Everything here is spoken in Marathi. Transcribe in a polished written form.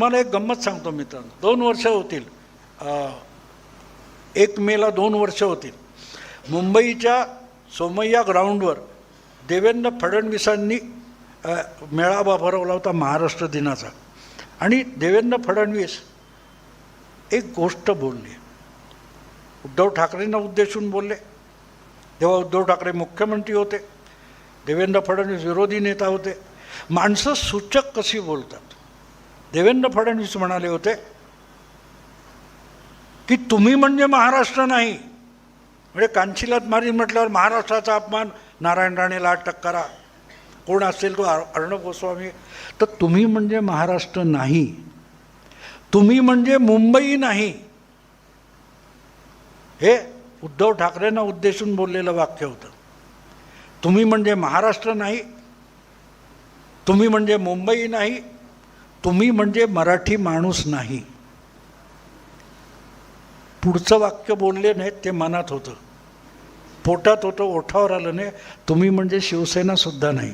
मला एक गंमत सांगतो मित्रांनो, 2 वर्ष होतील, 1 मेला 2 वर्ष होतील. मुंबईच्या सोमय्या ग्राउंडवर देवेंद्र फडणवीसांनी मेळावा भरवला होता महाराष्ट्र दिनाचा. आणि देवेंद्र फडणवीस एक गोष्ट बोलले, उद्धव ठाकरेंना उद्देशून बोलले. तेव्हा उद्धव ठाकरे मुख्यमंत्री होते, देवेंद्र फडणवीस विरोधी नेता होते. माणसं सूचक कशी बोलतात. देवेंद्र फडणवीस म्हणाले होते की तुम्ही म्हणजे महाराष्ट्र नाही. म्हणजे कांचीलात मारी म्हटल्यावर महाराष्ट्राचा अपमान, नारायण राणेला अटक करा, कोण असेल तो अर्णब गोस्वामी. तर तुम्ही म्हणजे महाराष्ट्र नाही, तुम्ही म्हणजे मुंबई नाही. हे उद्धव ठाकरेंना उद्देशून बोललेलं वाक्य होतं. तुम्ही म्हणजे महाराष्ट्र नाही, तुम्ही म्हणजे मुंबई नाही, तुम्ही म्हणजे मराठी माणूस नाही. पुढचं वाक्य बोलले नाहीत, ते मनात होतं, पोटात होतं, ओठावर आलं नाही. तुम्ही म्हणजे शिवसेना सुद्धा नाही.